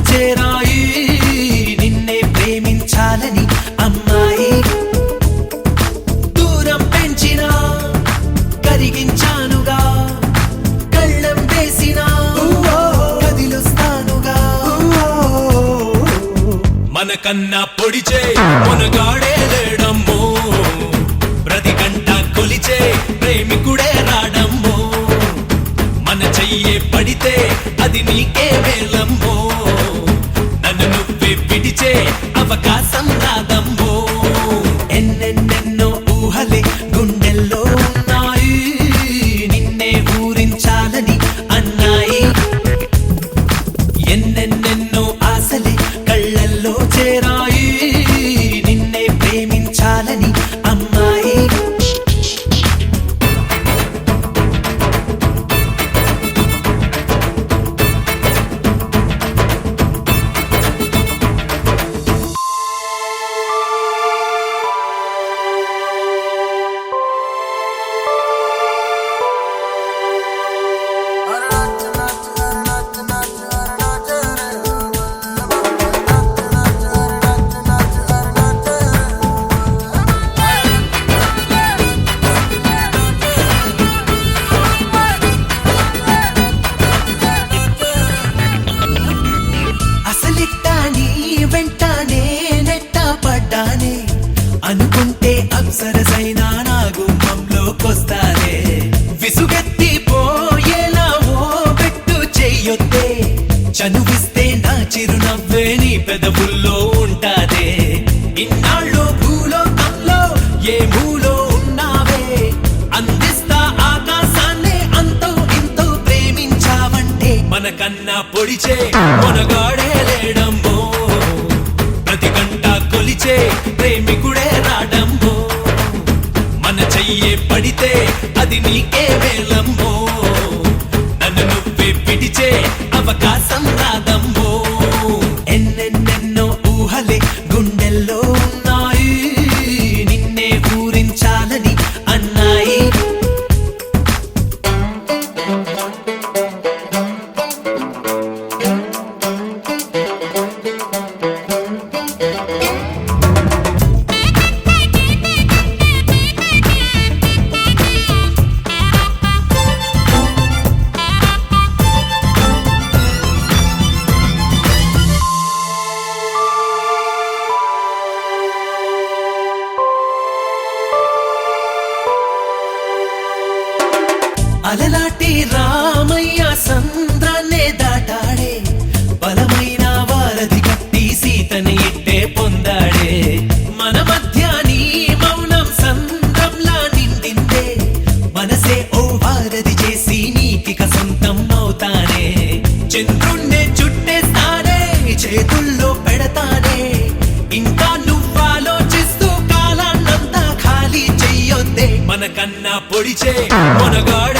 చేరాయి నిన్నే ప్రేమించాలని అమ్మాయి దూరం పెంచినా కరిగించానుగా కళ్ళం వేసినా కదిలుస్తానుగా మనకన్నా పొడిచే మునగాడే లేడమ్మో ప్రతి గంట కొలిచే ప్రేమికుడే రాడమ్మో మన చెయ్యే పడితే అది నీకే వేలమ్మో నన్ను నువ్వే పిడిచే అవకాశం రాదమ్మో ఎన్నెన్నెన్నో ఊహలే గుండెల్లో ఉన్నాయి నిన్నే ఊరించాలని అన్నాయి ఎన్నెన్నెన్నో ఆశలే కళ్ళల్లో చేరాయి నిన్నే ప్రేమించాలని అమ్మాయి అనుకుంటే అప్సరసైనా నా గుమ్మంలోకొస్తానే విసుగెత్తి పోయేలా ఓ పెట్టు చెయ్యొద్దే చనువిస్తే నా చిరునవ్వే నీ పెదవుల్లో ఉంటాదే ఇన్నాళ్ళు భూలోకంలో ఏ మూలో ఉన్నావే అందిస్తా ఆకాశాన్నే అంతో ఇంతో ప్రేమించావంటే మనకన్నా పొడిచే మునగాడే లేడమ్మో ప్రతి గంట కొలిచే ప్రేమికుడే రాడమ్మో మన చెయ్యే పడితే అది నీకే వేలమ్మో నన్ను నువ్వే పిడిచే అవకాశం రాదమ్మో ఎన్నెన్నెన్నో ఊహలే గుండెల్లో ఉన్నాయి నిన్నే ఊరించాలని అన్నాయి అలలాటి రామయ్య సంద్రాన్నే దాటాడే బలమైన వారధి కట్టి సీతని ఇట్టే పొందాడే మన మధ్య నీ మౌనం సంద్రంలా నిండిందే మనసే ఓ వారధి చేసి నీకిక సొంతం అవుతానే చంద్రుణ్ణే చుట్టేస్తానే చేతుల్లో పెడతానే ఇంకా నువ్వాలోచిస్తూ కాలాన్నంతా ఖాళీ చెయ్యొద్దే మనకన్నా పొడిచే మునగాడే